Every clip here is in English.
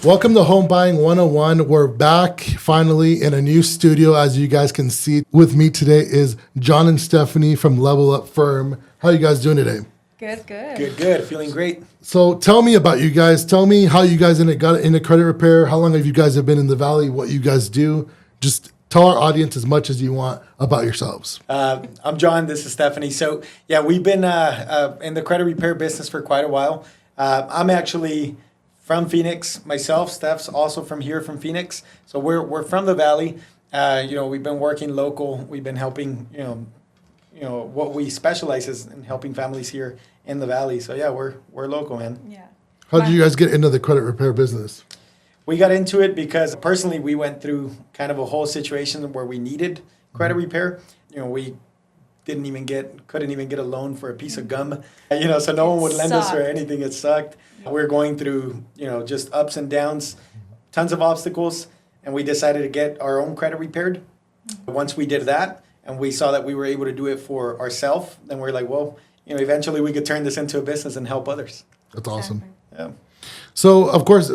Welcome to Home Buying 101. We're back finally in a new studio, as you guys can see. With me today is John and Stephanie from Level Up Firm. How are you guys doing today? Good. Feeling great. So tell me about you guys. Tell me how you guys got into credit repair. How long have you guys been in the Valley? What you guys do? Just tell our audience as much as you want about yourselves. I'm John. This is Stephanie. So yeah, we've been in the credit repair business for quite a while. I'm actually from Phoenix myself. Steph's also from Phoenix. So we're from the Valley. We've been working local. We've been helping. What we specialize is in helping families here in the Valley. So yeah, we're local, man. Yeah. How did you guys get into the credit repair business? We got into it because personally we went through kind of a whole situation where we needed credit repair. We couldn't even get a loan for a piece of gum. So no one would lend us for anything. It sucked. We're going through, just ups and downs, tons of obstacles, and we decided to get our own credit repaired. Once we did that and we saw that we were able to do it for ourselves, then we're like, well, eventually we could turn this into a business and help others. That's awesome. Yeah. So, of course,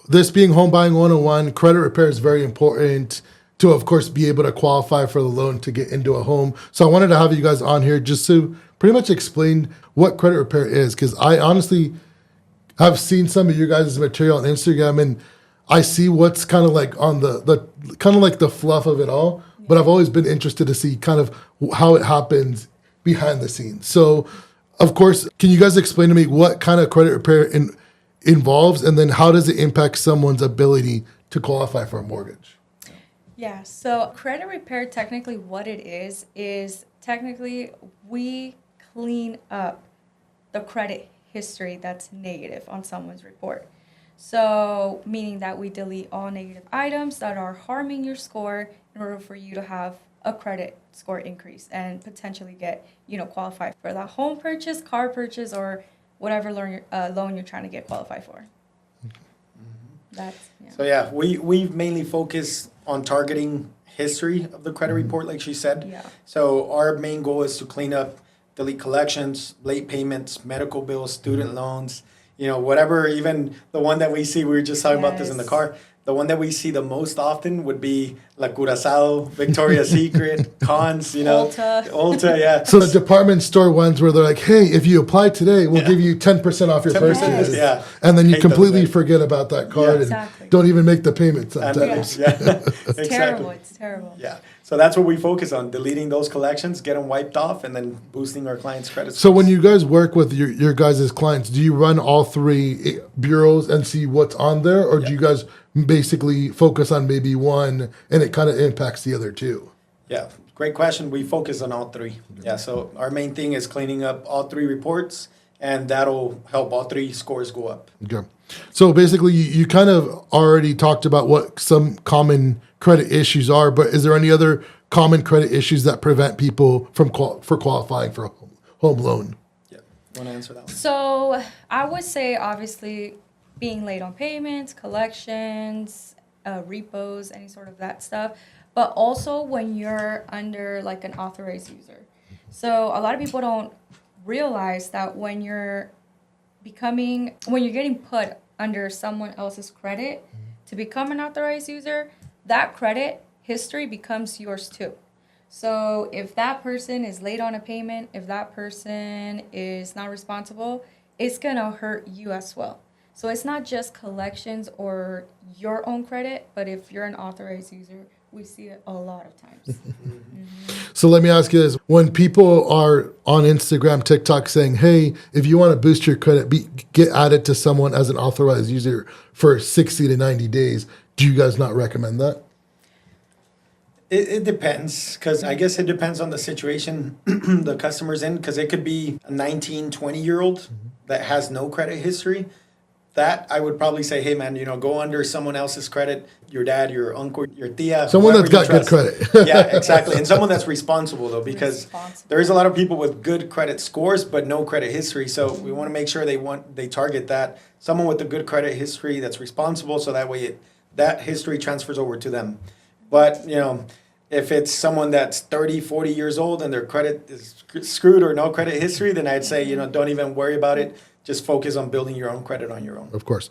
this being Home Buying 101, credit repair is very important to, of course, be able to qualify for the loan to get into a home. So I wanted to have you guys on here just to pretty much explain what credit repair is, because I honestly have seen some of your guys' material on Instagram, and I see what's kind of like on the kind of like the fluff of it all, but I've always been interested to see kind of how it happens behind the scenes. So, of course, can you guys explain to me what kind of credit repair involves, and then how does it impact someone's ability to qualify for a mortgage? Yeah, so credit repair, technically what it is technically we clean up the credit history that's negative on someone's report. So meaning that we delete all negative items that are harming your score in order for you to have a credit score increase and potentially get, qualified for that home purchase, car purchase, or whatever loan you're trying to get qualified for. So yeah, we mainly focus on targeting history of the credit report, like she said. Yeah. So our main goal is to clean up, delete collections, late payments, medical bills, student loans, whatever. Even the one that we see, we were just talking about this in the car. The one that we see the most often would be La Curazao, Victoria's Secret, Cons, Ulta, yeah. So the department store ones where they're like, hey, if you apply today, we'll give you 10% off your 10%, purchase. yeah. And then you completely forget about that card Exactly. and don't even make the payment sometimes. Yeah. It's Exactly. terrible. It's terrible. Yeah. So that's what we focus on, deleting those collections, get them wiped off, and then boosting our clients' credit scores. So when you guys work with your guys' clients, do you run all three bureaus and see what's on there? Or do you guys basically focus on maybe one and it kind of impacts the other two? Yeah, great question. We focus on all three. Yeah, so our main thing is cleaning up all three reports, and that'll help all three scores go up. Okay. So basically, you kind of already talked about what some common credit issues are, but is there any other common credit issues that prevent people from qualifying for a home loan? Yeah, want to answer that one? So I would say, obviously, being late on payments, collections, repos, any sort of that stuff, but also when you're under like an authorized user. So a lot of people don't realize that when you're getting put under someone else's credit to become an authorized user, that credit history becomes yours too. So if that person is late on a payment, if that person is not responsible, it's gonna hurt you as well. So it's not just collections or your own credit, but if you're an authorized user, we see it a lot of times. So let me ask you this. When people are on Instagram, TikTok saying, hey, if you want to boost your credit, get added to someone as an authorized user for 60 to 90 days, do you guys not recommend that? It depends, because I guess it depends on the situation the customer's in, because it could be a 19, 20-year-old that has no credit history. That I would probably say, hey man, go under someone else's credit, your dad, your uncle, your tia. Someone that's got good credit. Yeah, exactly. And someone that's responsible though, because there is a lot of people with good credit scores but no credit history. So we want to make sure they target that. Someone with a good credit history that's responsible, so that way that history transfers over to them. But If it's someone that's 30, 40 years old and their credit is screwed or no credit history, then I'd say, don't even worry about it. Just focus on building your own credit on your own. Of course.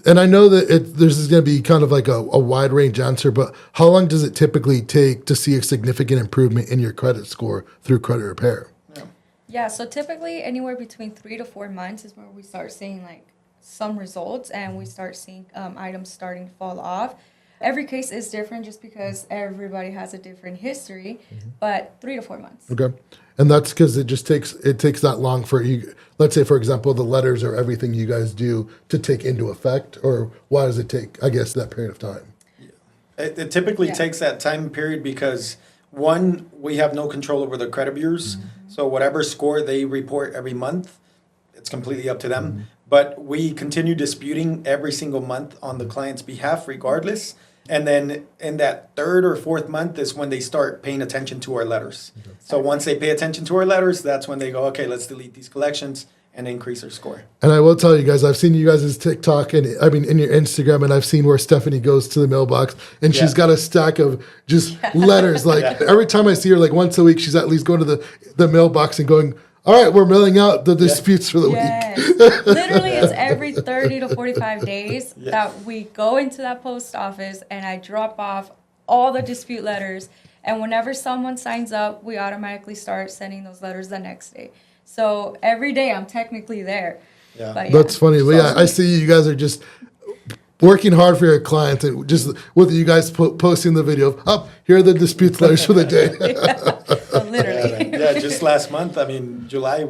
And I know that this is going to be kind of like a wide range answer, but how long does it typically take to see a significant improvement in your credit score through credit repair? Yeah, so typically anywhere between 3 to 4 months is where we start seeing like some results and we start seeing items starting to fall off. Every case is different just because everybody has a different history, but 3 to 4 months. Okay. And that's because it takes that long for you. Let's say, for example, the letters or everything you guys do to take into effect, or why does it take, I guess, that period of time? It typically takes that time period because, one, we have no control over the credit bureaus. So whatever score they report every month, it's completely up to them. But we continue disputing every single month on the client's behalf regardless. And then in that third or fourth month is when they start paying attention to our letters. Okay. So once they pay attention to our letters, that's when they go, okay, let's delete these collections and increase our score. And I will tell you guys, I've seen you guys' TikTok and in your Instagram, and I've seen where Stephany goes to the mailbox and she's got a stack of just letters. Like every time I see her, like once a week, she's at least going to the mailbox and going, all right, we're mailing out the disputes for the week. Literally, it's every 30 to 45 days that we go into that post office and I drop off all the dispute letters. And whenever someone signs up, we automatically start sending those letters the next day. So every day I'm technically there. Yeah. But That's funny. But yeah, I see you guys are just working hard for your clients, and just with you guys posting the video of, here are the disputes letters for the day. Literally. Just last month, July,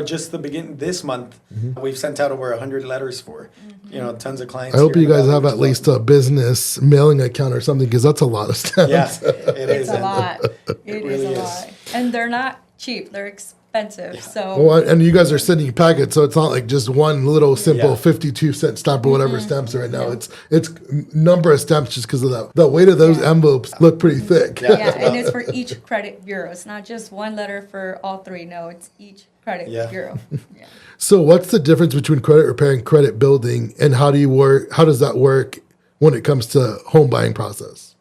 just the beginning, this month, we've sent out over 100 letters for, tons of clients. I hope you guys have at least a business mailing account or something, because that's a lot of stamps. Yeah, it is. It's a lot. It really is a lot. And they're not cheap. They're expensive. So well, and you guys are sending packets, so it's not like just one little simple 52-cent stamp or whatever stamps are right now. It's number of stamps just because of that. The weight of those envelopes look pretty thick. And it's for each credit bureau. It's not just one letter for all three. No, it's each credit bureau. So what's the difference between credit repair and credit building, and how does that work when it comes to home buying process?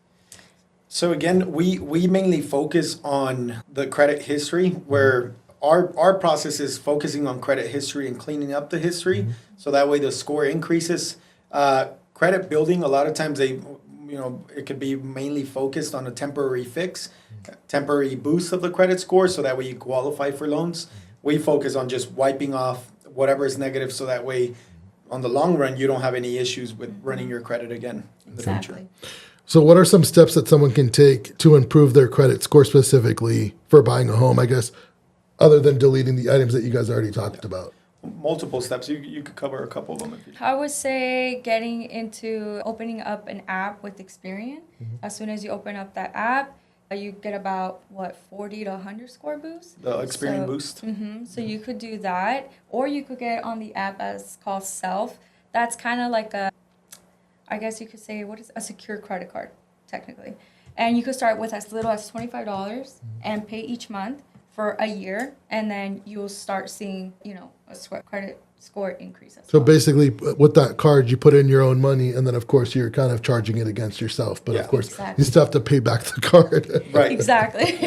So again, we mainly focus on the credit history, where our process is focusing on credit history and cleaning up the history, so that way the score increases. Credit building, a lot of times it could be mainly focused on a temporary fix, temporary boost of the credit score, so that way you qualify for loans. We focus on just wiping off whatever is negative, so that way on the long run you don't have any issues with running your credit again in the future. So what are some steps that someone can take to improve their credit score specifically for buying a home, I guess, other than deleting the items that you guys already talked about? Multiple steps. You could cover a couple of them. I would say getting into opening up an app with Experian. As soon as you open up that app, you get about 40 to 100 score boost. The Experian boost. So you could do that, or you could get on the app as called Self. That's kind of like I guess you could say, a secure credit card, technically. And you could start with as little as $25 and pay each month for a year, and then you'll start seeing, a credit score increase. So basically, with that card, you put in your own money, and then of course you're kind of charging it against yourself. But of course, you still have to pay back the card. Right. Exactly.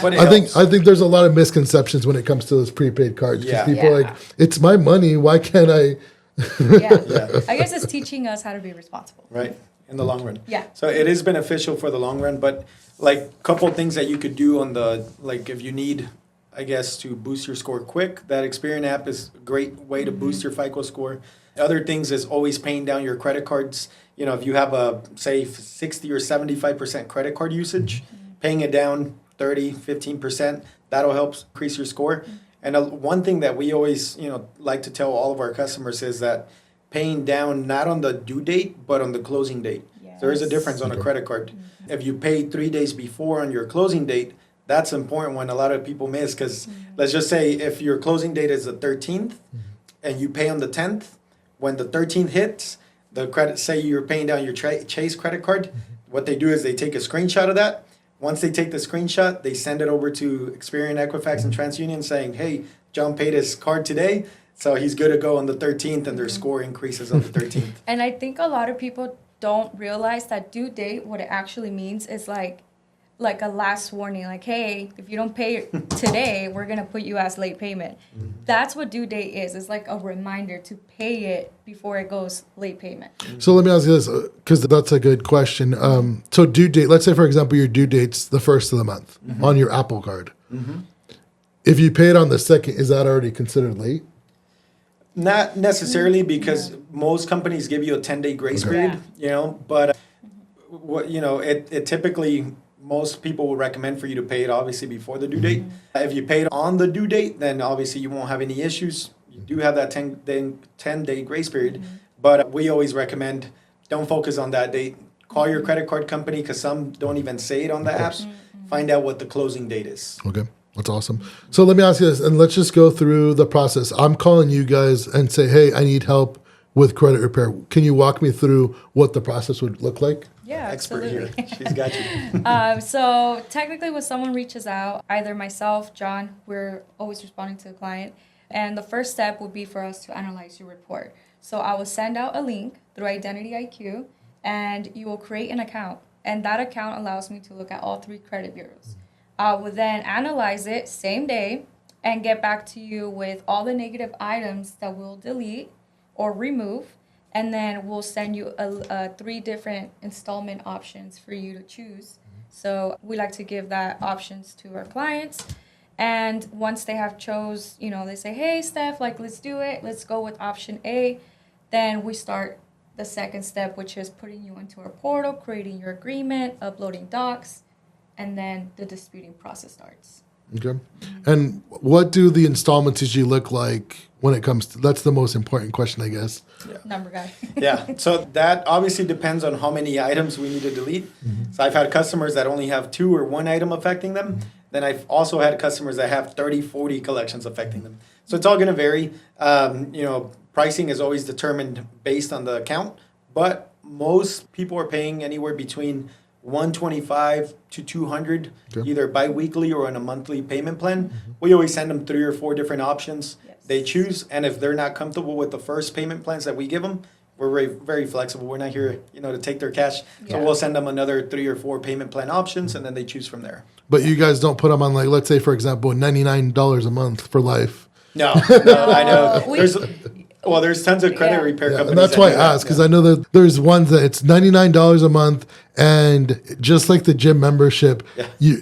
But I think there's a lot of misconceptions when it comes to those prepaid cards, because people are like, it's my money. Why can't I? I guess it's teaching us how to be responsible. Right. In the long run. Yeah. So it is beneficial for the long run, but a couple of things that you could do on if you need, I guess, to boost your score quick, that Experian app is a great way to boost your FICO score. Other things is always paying down your credit cards. If you have say 60 or 75% credit card usage, paying it down 15%, that'll help increase your score. And one thing that we always, like to tell all of our customers is that paying down not on the due date, but on the closing date. Yes. There is a difference on a credit card. If you pay 3 days before on your closing date, that's important when a lot of people miss, because let's just say if your closing date is the 13th and you pay on the 10th, when the 13th hits, the credit, say you're paying down your Chase credit card, what they do is they take a screenshot of that. Once they take the screenshot, they send it over to Experian, Equifax, and TransUnion saying, hey, John paid his card today, so he's good to go on the 13th, and their score increases on the 13th. And I think a lot of people don't realize that due date, what it actually means is like a last warning, like, hey, if you don't pay today, we're going to put you as late payment. That's what due date is. It's like a reminder to pay it before it goes late payment. So let me ask you this, because that's a good question. So due date, let's say, for example, your due date's the 1st of the month on your Apple Card. If you pay it on the 2nd, is that already considered late? Not necessarily, because most companies give you a 10-day grace period, but what it typically, most people will recommend for you to pay it obviously before the due date. If you pay it on the due date, then obviously you won't have any issues. You do have that 10-day grace period, but we always recommend don't focus on that date. Call your credit card company, because some don't even say it on the apps. Find out what the closing date is. Okay. That's awesome. So let me ask you this, and let's just go through the process. I'm calling you guys and say, hey, I need help with credit repair. Can you walk me through what the process would look like? Yeah, Expert absolutely. here. She's got you. So technically when someone reaches out, either myself, John, we're always responding to the client. And the first step would be for us to analyze your report. So I will send out a link through Identity IQ, and you will create an account. And that account allows me to look at all 3 credit bureaus. I will then analyze it same day and get back to you with all the negative items that we'll delete or remove. And then we'll send you 3 different installment options for you to choose. So we like to give that options to our clients. And once they have chose, they say, hey, Steph, let's do it. Let's go with option A. Then we start the second step, which is putting you into our portal, creating your agreement, uploading docs, and then the disputing process starts. Okay. And what do the installments usually look like when it comes to, that's the most important question, I guess. Yeah. Number guy. Yeah. So that obviously depends on how many items we need to delete. So I've had customers that only have 2 or 1 item affecting them. Then I've also had customers that have 30, 40 collections affecting them. So it's all going to vary. Pricing is always determined based on the account, but most people are paying anywhere between $125 to $200, either bi-weekly or on a monthly payment plan. We always send them 3 or 4 different options. Yes. They choose, and if they're not comfortable with the first payment plans that we give them, we're very, very flexible. We're not here, to take their cash. So we'll send them another 3 or 4 payment plan options, and then they choose from there. But you guys don't put them on, let's say, for example, $99 a month for life. No, I know. There's tons of credit repair companies. And that's why I asked, because I know that there's ones that it's $99 a month, and just like the gym membership,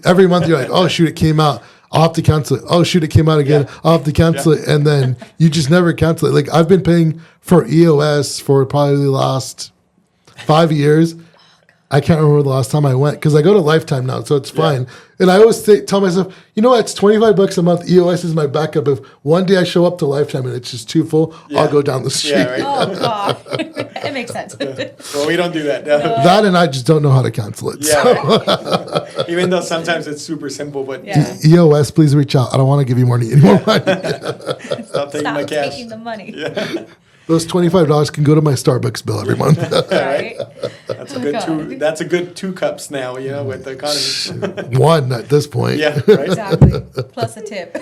every month you're like, oh, shoot, it came out. I'll have to cancel it. Oh, shoot, it came out again. I'll have to cancel it. And then you just never cancel it. I've been paying for EOS for probably the last 5 years. I can't remember the last time I went, because I go to Lifetime now, so it's fine. And I always tell myself, it's $25 a month. EOS is my backup. If one day I show up to Lifetime and it's just too full, I'll go down the street. Yeah, right. Oh, God. It makes sense. Well, we don't do that. No. That, and I just don't know how to cancel it. Yeah, So. right. Even though sometimes it's super simple, but EOS, please reach out. I don't want to give you any more money. Stop taking my cash. Taking the money. Yeah. Those $25 can go to my Starbucks bill every month. Right? That's a good 2. That's a good 2 cups now. With the economy. 1 at this point. Yeah. Right. Exactly. Plus a tip.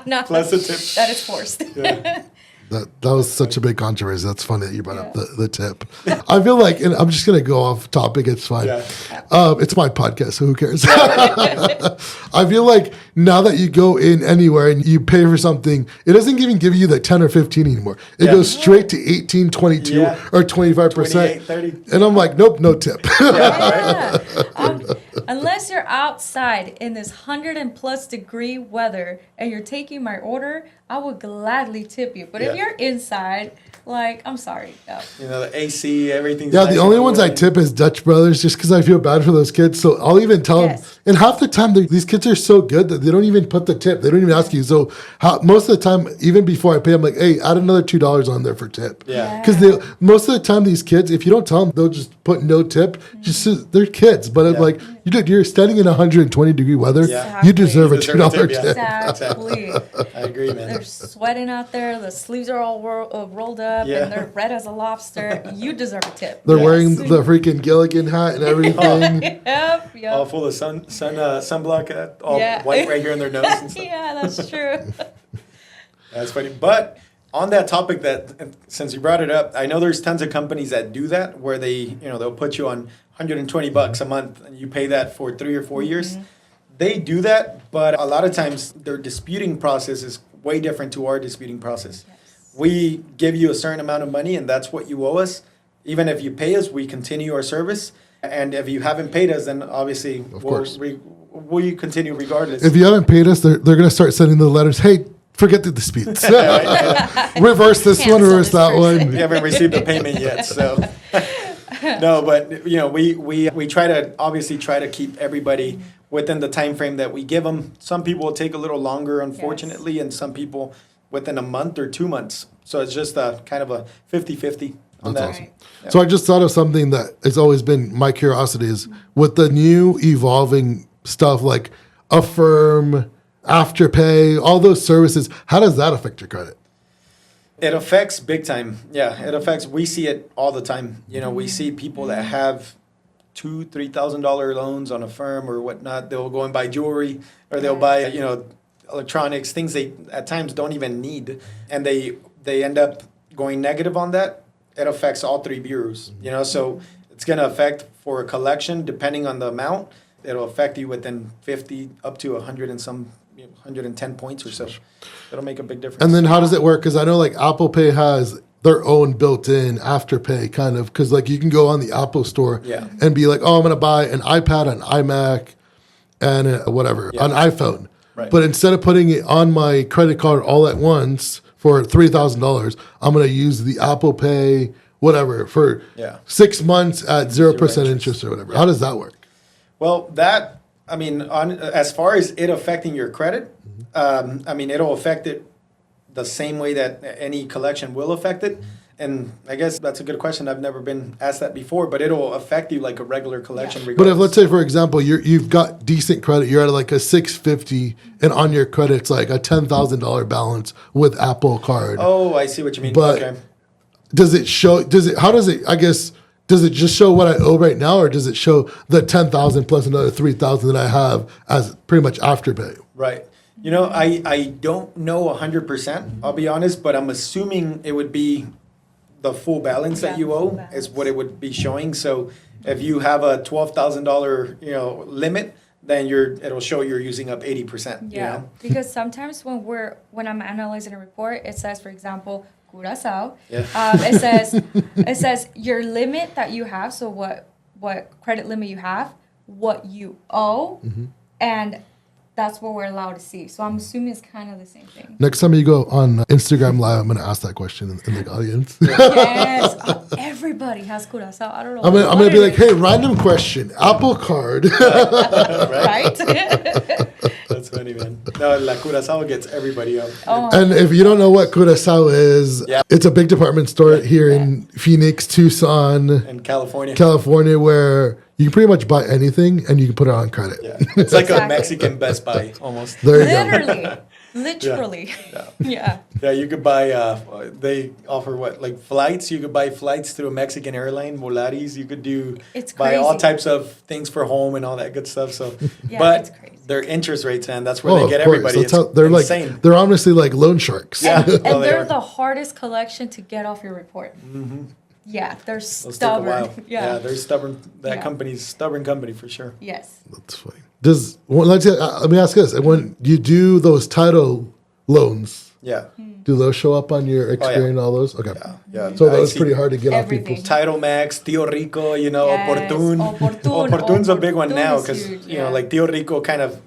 No, Plus a tip. that is forced. Yeah. That was such a big controversy. That's funny that you brought up the tip. I feel like, and I'm just going to go off topic. It's fine. Yeah. It's my podcast, so who cares? I feel like now that you go in anywhere and you pay for something, it doesn't even give you the 10 or 15 anymore. It goes straight to 18, 22, or 25%. 28, 30. And I'm like, nope, no tip. Yeah. Unless you're outside in this 100+ degree weather and you're taking my order, I would gladly tip you. But if you're inside, I'm sorry. No. The AC, everything's Yeah, nice the and only ones I cool. tip is Dutch Brothers, just because I feel bad for those kids. So I'll even tell them. And half the time, these kids are so good that they don't even put the tip. They don't even ask you. So most of the time, even before I pay, I'm like, hey, add another $2 on there for tip. Yeah. Because most of the time, these kids, if you don't tell them, they'll just put no tip. Just they're kids. But I'm like, you're standing in 120 degree weather. Yeah. You deserve a You deserve a $2 tip, tip. Exactly. I agree, man. They're sweating out there. The sleeves are all rolled up, and they're red as a lobster. You deserve a tip. They're wearing the freaking Gilligan hat and everything. Yep. All full of sunblock, all white right here in their nose and stuff. Yeah, that's true. That's funny. But On that topic, that since you brought it up, I know there's tons of companies that do that where they'll put you on $120 a month and you pay that for 3 or 4 years. They do that, but a lot of times their disputing process is way different to our disputing process. Yes. We give you a certain amount of money and that's what you owe us. Even if you pay us, we continue our service. And if you haven't paid us, then obviously we continue regardless. If you haven't paid us, they're going to start sending the letters. Hey, forget the disputes. Reverse this one, Cancel reverse this that person. We one. haven't received the payment yet, so no. But we try to keep everybody within the time frame that we give them. Some people will take a little longer, unfortunately, and some people within a month or 2 months. So it's just a kind of a 50-50 on That's that. awesome. Yeah. So I just thought of something that has always been my curiosity is with the new evolving stuff like Affirm, Afterpay, all those services, how does that affect your credit? It affects big time. Yeah, it affects. We see it all the time. We see people that have $2,000-$3,000 loans on a firm or whatnot. They'll go and buy jewelry, or they'll buy electronics, things they at times don't even need, and they end up going negative on that. It affects all 3 bureaus. So it's going to affect for a collection depending on the amount. It'll affect you within 50 up to 100 and some 110 points or so. It'll make a big difference. And then how does it work? Because I know like Apple Pay has their own built-in Afterpay kind of, because like you can go on the Apple store and be like, oh, I'm going to buy an iPad, an iMac, and an iPhone. Right. But instead of putting it on my credit card all at once for $3,000, I'm going to use the Apple Pay, whatever, for 6 months at 0% interest or whatever. How does that work? Well, as far as it affecting your credit, it'll affect it the same way that any collection will affect it. And I guess that's a good question. I've never been asked that before, but it'll affect you like a regular collection. But if, regardless. let's say, for example, you've got decent credit, you're at like a 650, and on your credit, it's like a $10,000 balance with Apple Card. Oh, I see what you mean. But okay. does it just show what I owe right now, or does it show the 10,000 plus another 3,000 that I have as pretty much Afterpay? Right. I don't know 100%, I'll be honest, but I'm assuming it would be the full balance that you owe is what it would be showing. So if you have a $12,000, limit, then it'll show you're using up 80%. Yeah, because sometimes when I'm analyzing a report, it says, for example, Curaçao. Yeah. It says your limit that you have, so what credit limit you have, what you owe, and that's what we're allowed to see. So I'm assuming it's kind of the same thing. Next time you go on Instagram Live, I'm going to ask that question in the audience. Yes, everybody has Curaçao. I don't know. I'm going to be like, hey, random question, Apple Card. right? That's funny, man. No, La Curaçao gets everybody up. Oh, And if you don't know what Curaçao is, it's a big department store here in Phoenix, Tucson, In California. where you can pretty much buy anything and you can put it on credit. Yeah. It's like a Exactly. Mexican Best Buy almost. There you go. literally. Yeah. Yeah. Yeah, you could buy, they offer flights? You could buy flights through a Mexican airline, Volaris. You could buy all crazy. types of things for home and all that good stuff. So, Yeah, but it's crazy. their interest rates, man, that's where they of get course. everybody. That's how, they're insane. like, they're honestly like loan sharks. Yeah. And Well, they they're are. the hardest collection to get off your report. Yeah, they're Those take a stubborn. while. Yeah. They're stubborn. That Yeah. company's stubborn company for sure. Yes. That's funny. Let me ask this. When you do those title loans, Yeah. do those show up on your Experian, all those? Okay. Yeah. So I those see pretty hard to get off Everything. people's. Title Max, Tío Rico, Yes, Oportun. Oportun's a big one Oportun now is because, huge, yeah. like Tío Rico kind of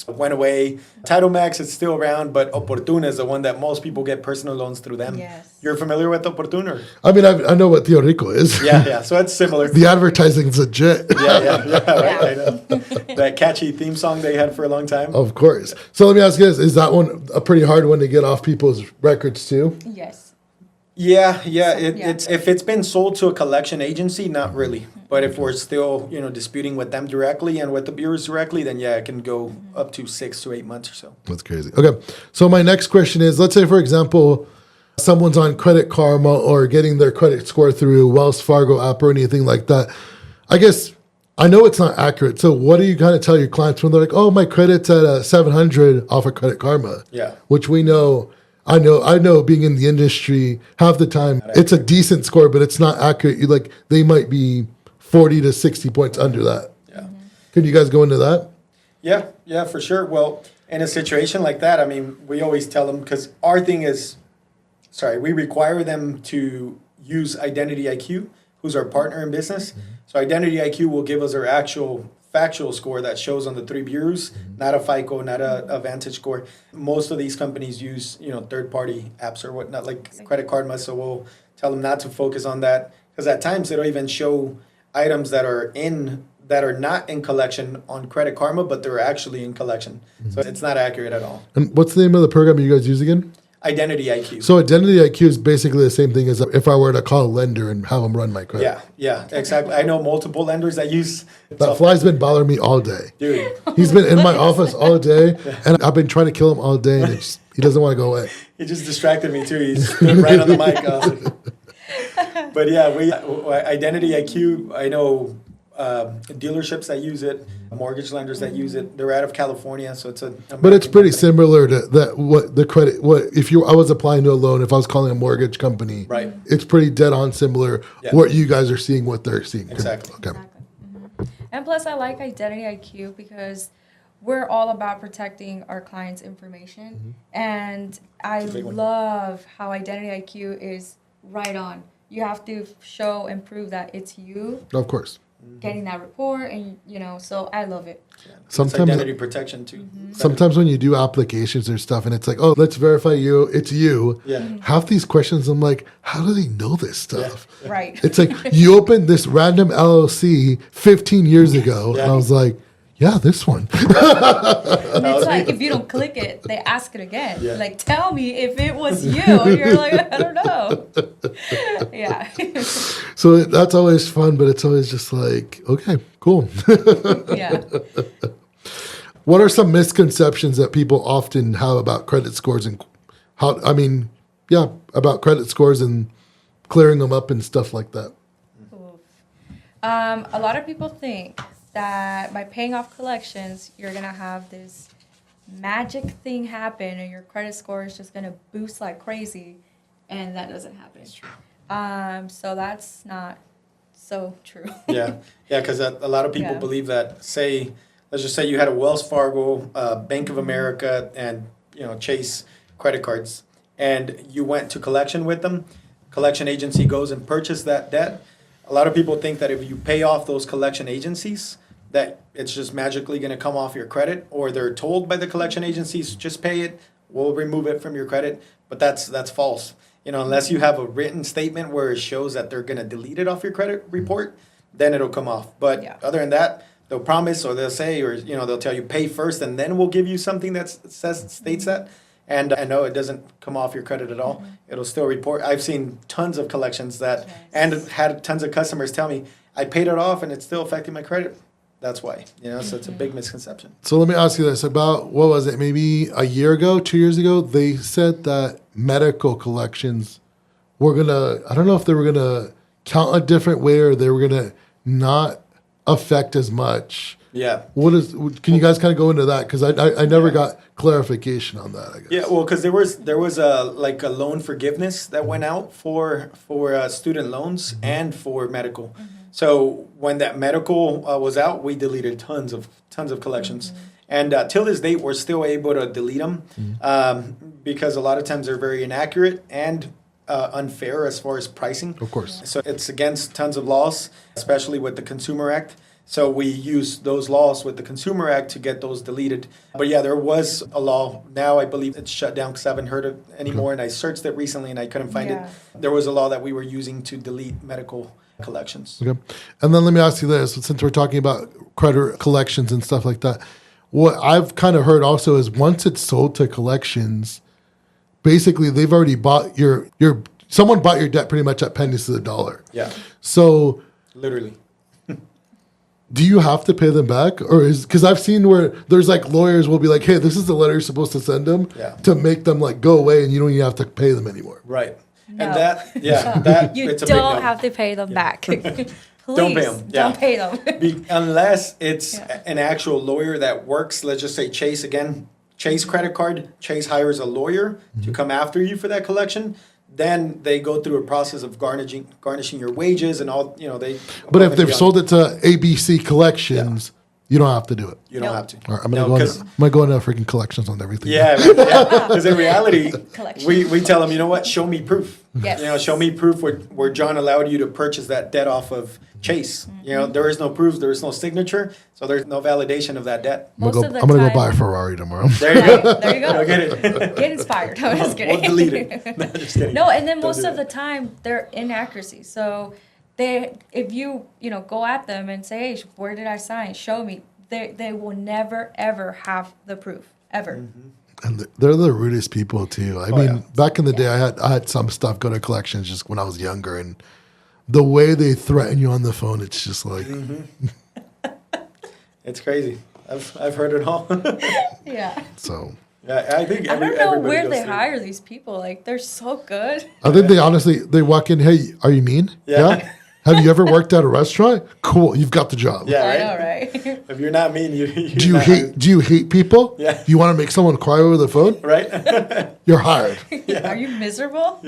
went away. Title Max is still around, but Oportun is the one that most people get personal loans through them. Yes. You're familiar with Oportun? Or? I mean, I know what Tío Rico is. Yeah. So it's similar. The advertising's legit. Yeah, right. I know. That catchy theme song they had for a long time. Of course. So let me ask you this. Is that one a pretty hard one to get off people's records too? Yes. Yeah. Yeah. It's if it's been sold to a collection agency, not really. But if we're still, disputing with them directly and with the bureaus directly, then it can go up to 6 to 8 months or so. That's crazy. Okay. So my next question is, let's say, for example, someone's on Credit Karma or getting their credit score through Wells Fargo app or anything like that. I guess I know it's not accurate. So what do you kind of tell your clients when they're like, oh, my credit's at 700 off of Credit Karma? Yeah. Which we know I know being in the industry, half the time it's a decent score, but it's not accurate. You like they might be 40 to 60 points under that. Yeah. Can you guys go into that? Yeah, for sure. Well, in a situation like that, I mean, we always tell them, because our thing is, we require them to use Identity IQ, who's our partner in business. So Identity IQ will give us our actual factual score that shows on the three bureaus, not a FICO, not a Vantage score. Most of these companies use, third-party apps or whatnot, like Credit Karma, so we'll tell them not to focus on that, because at times they don't even show items that are not in collection on Credit Karma, but they're actually in collection. So it's not accurate at all. And what's the name of the program you guys use again? Identity IQ. So Identity IQ is basically the same thing as if I were to call a lender and have them run my credit. Yeah, exactly. I know multiple lenders that use. That fly's been bothering me all day. Dude. He's been in my office all day, and I've been trying to kill him all day, and he doesn't want to go away. He just distracted me too. He stood right on the mic. But yeah, Identity IQ, I know dealerships that use it, mortgage lenders that use it. They're out of California, so it's But it's pretty similar to that. What the credit? I was applying to a loan, if I was calling a mortgage company, right? It's pretty dead on similar. Yeah. What you guys are seeing, what they're seeing. Exactly. Okay. And plus, I like Identity IQ because we're all about protecting our clients' information. And I love how Identity IQ is right on. You have to show and prove that it's you. Of course. Getting that report, and so I love it. Yeah. Sometimes it's identity protection too. Sometimes when you do applications or stuff, and it's like, oh, let's verify you, it's you. Yeah. Half these questions, I'm like, how do they know this stuff? Yeah. Right. It's like you opened this random LLC 15 years ago, and I was like, yeah, this one. And it's like, if you don't click it, they ask it again. Yeah. Like, tell me if it was you. And you're like, I don't know. Yeah. So that's always fun, but it's always just like, okay, cool. Yeah. What are some misconceptions that people often have about credit scores and about credit scores and clearing them up and stuff like that? A lot of people think that by paying off collections, you're going to have this magic thing happen and your credit score is just going to boost like crazy. And that doesn't happen. That's true. So that's not so true. Yeah, because a lot of people believe that, let's just say you had a Wells Fargo, Bank of America, and Chase credit cards, and you went to collection with them. Collection agency goes and purchased that debt. A lot of people think that if you pay off those collection agencies, that it's just magically going to come off your credit, or they're told by the collection agencies, just pay it, we'll remove it from your credit. But that's false. Unless you have a written statement where it shows that they're going to delete it off your credit report, then it'll come off. But other than that, they'll promise, or they'll say, or they'll tell you pay first and then we'll give you something that states that. And I know it doesn't come off your credit at all. It'll still report. I've seen tons of collections and had tons of customers tell me, I paid it off and it's still affecting my credit. That's why, so it's a big misconception. So let me ask you this. About, what was it, maybe a year ago, 2 years ago, they said that medical collections were going to, I don't know if they were going to count a different way or they were going to not affect as much. Yeah. Can you guys kind of go into that? Because I never got clarification on that, I guess. Yeah, well, because there was a loan forgiveness that went out for student loans and for medical. So when that medical was out, we deleted tons of collections. And till this date, we're still able to delete them because a lot of times they're very inaccurate and unfair as far as pricing. Of course. So it's against tons of laws, especially with the Consumer Act. So we use those laws with the Consumer Act to get those deleted. But yeah, there was a law. Now I believe it's shut down because I haven't heard it anymore. And I searched it recently and I couldn't find it. There was a law that we were using to delete medical collections. Okay. And then let me ask you this, since we're talking about credit collections and stuff like that, what I've kind of heard also is once it's sold to collections, basically they've already bought someone bought your debt pretty much at pennies to the dollar. Yeah. So literally. Do you have to pay them back? Or because I've seen where there's like lawyers will be like, hey, this is the letter you're supposed to send them to make them like go away and you don't even have to pay them anymore. Right. No. And that you it's a big don't no. have to pay them back. Please, Don't pay them. Yeah. Don't pay them. Unless it's an actual lawyer that works, let's just say Chase again, Chase credit card, Chase hires a lawyer to come after you for that collection. Then they go through a process of garnishing your wages and all, they. But if they've sold it to ABC Collections, you don't have to do it. You don't Nope. have to. All right, I'm gonna go into freaking collections on everything. Yeah, because in reality, Collection. we tell them, you know what, show me proof. Yes. Show me proof where John allowed you to purchase that debt off of Chase. There is no proof, there is no signature, so there's no validation of that debt. I'm gonna go buy a Ferrari tomorrow. There you go. There you go. Get it. Get inspired. I'm just kidding. We'll delete it. No, just kidding. No, and then Don't most do of the it. time they're inaccuracies. So if you go at them and say, hey, where did I sign? Show me. They will never ever have the proof ever. And they're the rudest people too. I mean, yeah. back in the day, I had some stuff go to collections just when I was younger, and the way they threaten you on the phone, it's just like, It's crazy. I've heard it all. Yeah. so. Yeah, I think I don't know everybody where goes they through. hire these people. Like they're so good. I think they walk in, hey, are you mean? Yeah. Have you ever worked at a restaurant? Cool, you've got the job. Yeah, I right? know, right? If you're not mean, Do you hate people? Yeah. You want to make someone cry over the phone? right? You're hired. Are you miserable?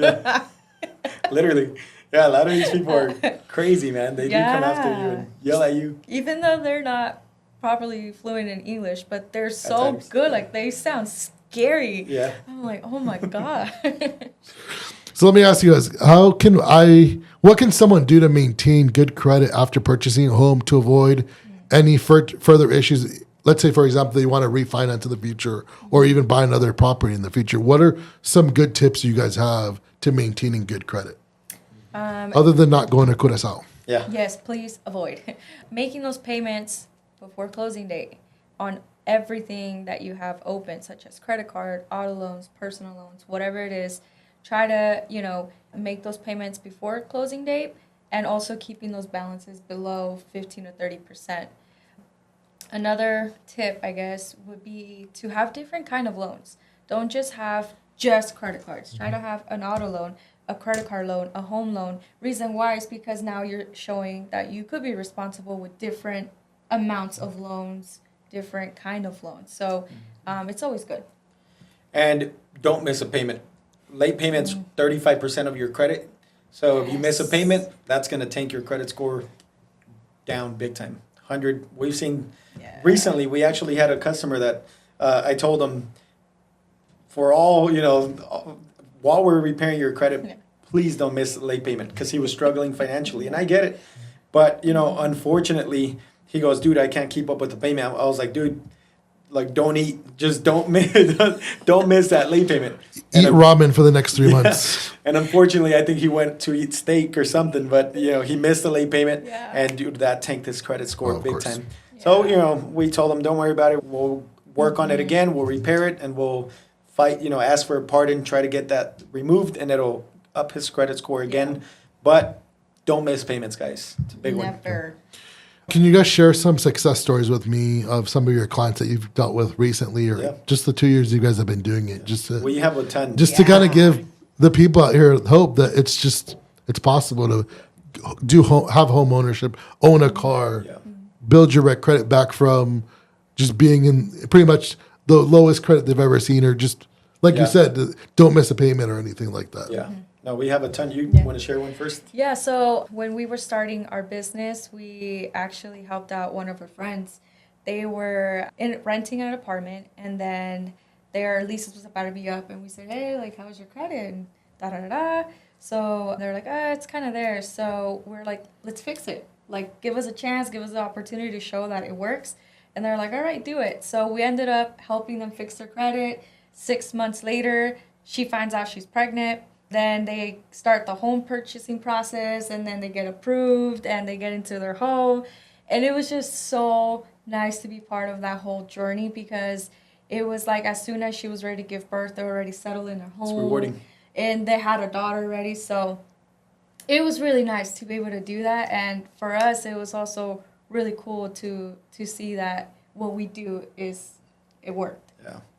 Literally. Yeah, a lot of these people are crazy, man. They do come after you Yeah. and yell at you. Even though they're not properly fluent in English, but they're so times. good. Like they sound scary. Yeah. I'm like, oh my god. So let me ask you guys, what can someone do to maintain good credit after purchasing a home to avoid any further issues? Let's say, for example, they want to refinance in the future or even buy another property in the future. What are some good tips you guys have to maintaining good credit? Other than not going to Curaçao. Yeah. Yes, please avoid making those payments before closing date on everything that you have open, such as credit card, auto loans, personal loans, whatever it is. Try to, make those payments before closing date, and also keeping those balances below 15 to 30%. Another tip, I guess, would be to have different kind of loans. Don't just have just credit cards. Try to have an auto loan, a credit card loan, a home loan. Reason why is because now you're showing that you could be responsible with different amounts of loans, different kind of loans. So it's always good. And don't miss a payment. Late payments, 35% of your credit. So if you miss a payment, that's going to tank your credit score down big time. 100. We've seen recently, we actually had a customer that I told them, for all, while we're repairing your credit, please don't miss a late payment, because he was struggling financially. And I get it. But, unfortunately, he goes, dude, I can't keep up with the payment. I was like, dude, don't eat. Just don't miss that late payment. Eat ramen for the next 3 months. And unfortunately, I think he went to eat steak or something, but he missed the late payment, Yeah. and dude, that tanked his credit score Of big course. time. So we told him, don't worry about it. We'll work on it again. We'll repair it, and we'll fight. Ask for a pardon, try to get that removed, and it'll up his credit score again. But don't miss payments, guys. It's a big one. Never. Can you guys share some success stories with me of some of your clients that you've dealt with recently, or just the 2 years you guys have been doing it? Just to, We have a ton. to kind of give the people out here hope that it's possible to have home ownership, own a car, Yeah. build your credit back from just being in pretty much the lowest credit they've ever seen, or just like you said, don't miss a payment or anything like that. Yeah. No, we have a ton. You want to share one first? Yeah, so when we were starting our business, we actually helped out one of our friends. They were renting an apartment, and then their lease was about to be up, and we said, hey, how's your credit? And da-da-da-da. So they're like, it's kind of there. So we're like, let's fix it. Give us a chance, give us the opportunity to show that it works. And they're like, all right, do it. So we ended up helping them fix their credit. 6 months later, she finds out she's pregnant. Then they start the home purchasing process, and then they get approved, and they get into their home. And it was just so nice to be part of that whole journey, because it was as soon as she was ready to give birth, they were already settled in their home. It's rewarding. And they had a daughter already. So it was really nice to be able to do that. And for us, it was also really cool to see that what we do it worked.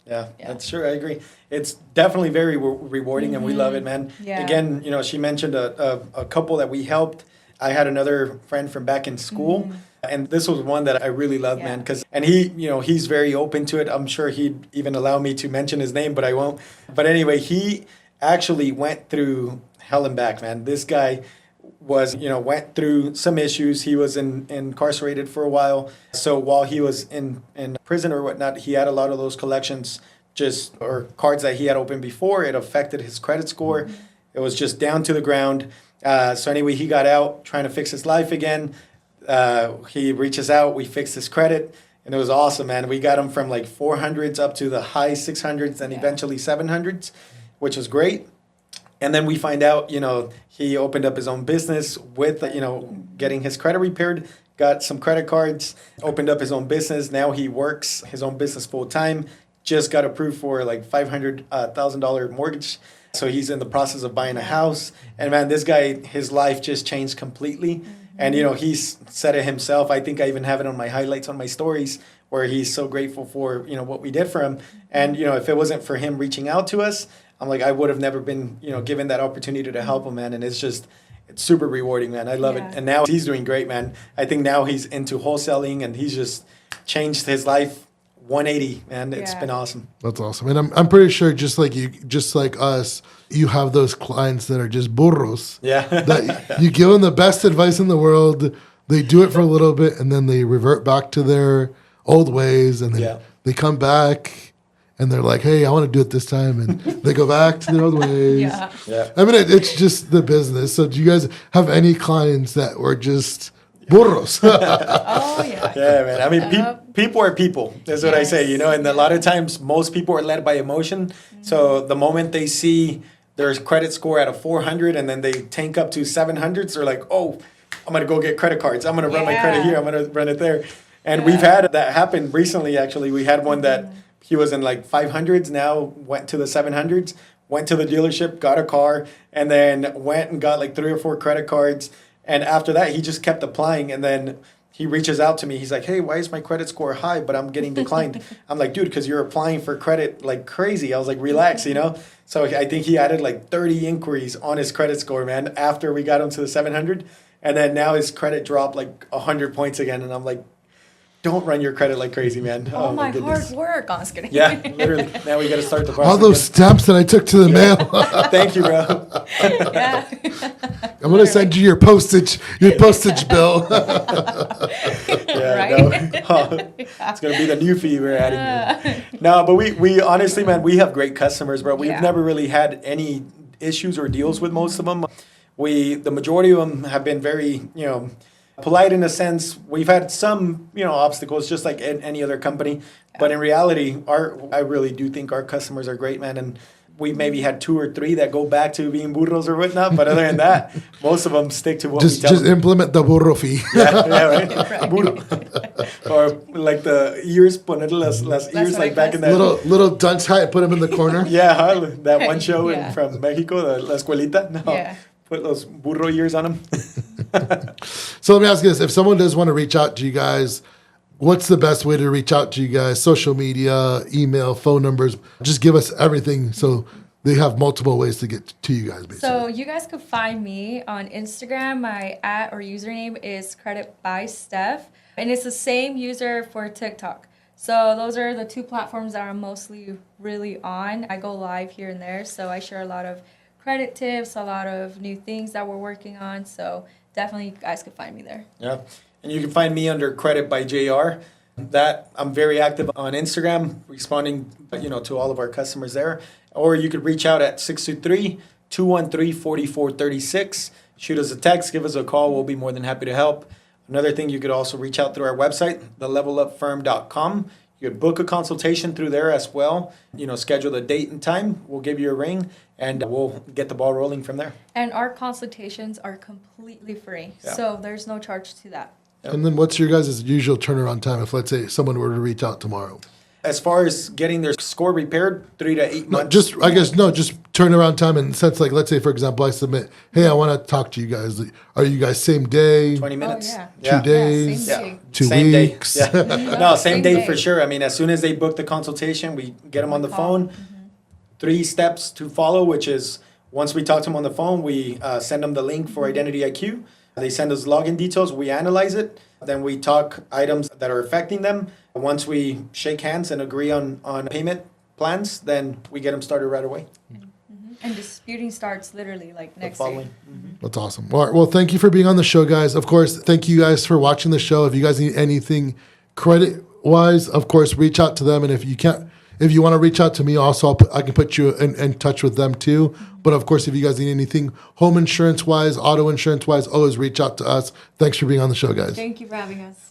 Yeah, that's true. I agree. It's definitely very rewarding, and we love it, man. Yeah. Again, she mentioned a couple that we helped. I had another friend from back in school. And this was one that I really love, man, because and he's very open to it. I'm sure he'd even allow me to mention his name, but I won't. But anyway, he actually went through hell and back, man. This guy went through some issues. He was incarcerated for a while. So while he was in prison or whatnot, he had a lot of those collections or cards that he had opened before. It affected his credit score. Mm-hmm. It was just down to the ground. So anyway, he got out trying to fix his life again. He reaches out. We fixed his credit. And it was awesome, man. We got him from like 400s up to the high 600s and eventually 700s, which was great. And then we find out, he opened up his own business with, getting his credit repaired, got some credit cards, opened up his own business. Now he works his own business full time, just got approved for like $500,000 mortgage. So he's in the process of buying a house. And man, this guy, his life just changed completely. Mm-hmm. And, he's said it himself. I think I even have it on my highlights on my stories where he's so grateful for, what we did for him. And, if it wasn't for him reaching out to us, I'm like, I would have never been, given that opportunity to help him, man. And it's super rewarding, man. I love it. And now he's doing great, man. I think now he's into wholesaling and he's just changed his life 180, man. It's been awesome. That's awesome. And I'm pretty sure just like us, you have those clients that are just burros. Yeah. That you give them the best advice in the world. They do it for a little bit and then they revert back to their old ways and then they come back. And they're like, hey, I want to do it this time. And they go back to their old ways. Yeah. I mean, it's just the business. So do you guys have any clients that were just burros? Oh, yeah. Yeah, man. I mean, people are people. That's what I say, And a lot of times, most people are led by emotion. Mm-hmm. So the moment they see their credit score at a 400 and then they tank up to 700s, they're like, oh, I'm going to go get credit cards. I'm going to run my credit here. I'm going to run it there. And we've had that happen recently, actually. We had one that... He was in like 500s, now went to the 700s, went to the dealership, got a car, and then went and got like 3 or 4 credit cards. And after that, he just kept applying. And then he reaches out to me. He's like, hey, why is my credit score high, but I'm getting declined? I'm like, dude, because you're applying for credit like crazy. I was like, relax, So I think he added like 30 inquiries on his credit score, man, after we got him to the 700. And then now his credit dropped like 100 points again. And I'm like, don't run your credit like crazy, man. Oh my hard work. I was kidding. Yeah, literally. Now we got to start the process. All those stamps that I took to the mail. Thank you, bro. Yeah. I'm going to send you your postage bill. It's going to be the new fee we're adding here. No, but we honestly, man, we have great customers, bro. We've never really had any issues or deals with most of them. The majority of them have been very, polite in a sense. We've had some, obstacles just like any other company. But in reality, I really do think our customers are great, man. And we maybe had 2 or 3 that go back to being burros or whatnot. But other than that, most of them stick to what we tell them. Just implement the burro fee. Right. Burro. Or like the ears, poner las ears like back in that. Little dunce hat, put them in the corner. Yeah, that one show from Mexico, La Escuelita. No, put those burro ears on them. So let me ask you this. If someone does want to reach out to you guys, what's the best way to reach out to you guys? Social media, email, phone numbers. Just give us everything so they have multiple ways to get to you guys, basically. So you guys could find me on Instagram. My @ or username is Credit by Steph. And it's the same user for TikTok. So those are the 2 platforms that I'm mostly really on. I go live here and there. So I share a lot of credit tips, a lot of new things that we're working on. So definitely you guys can find me there. Yeah. And you can find me under Credit by JR. That I'm very active on Instagram, responding, to all of our customers there. Or you could reach out at 623-213-4436. Shoot us a text, give us a call. We'll be more than happy to help. Another thing, you could also reach out through our website, thelevelupfirm.com. You could book a consultation through there as well. Schedule a date and time. We'll give you a ring, and we'll get the ball rolling from there. And our consultations are completely free, so there's no charge to that. Yep. And then what's your guys' usual turnaround time if, let's say, someone were to reach out tomorrow? As far as getting their score repaired, 3 to 8 months. Just turnaround time in the sense, like, let's say, for example, I submit, hey, I want to talk to you guys. Are you guys same day? 20 minutes. Oh, yeah. 2 days? Same day. 2 same weeks? Day. Yeah. No, same day for sure. I mean, as soon as they book the consultation, we get them on the phone. Mm-hmm. 3 steps to follow, which is once we talk to them on the phone, we send them the link for Identity IQ. They send us login details, we analyze it, then we talk items that are affecting them. Once we shake hands and agree on payment plans, then we get them started right away. And disputing starts literally like The next following. day. That's awesome. All right. Well, thank you for being on the show, guys. Of course, thank you guys for watching the show. If you guys need anything credit wise, of course, reach out to them. And if you want to reach out to me also, I can put you in touch with them too. But of course, if you guys need anything home insurance wise, auto insurance wise, always reach out to us. Thanks for being on the show, guys. Thank you for having us.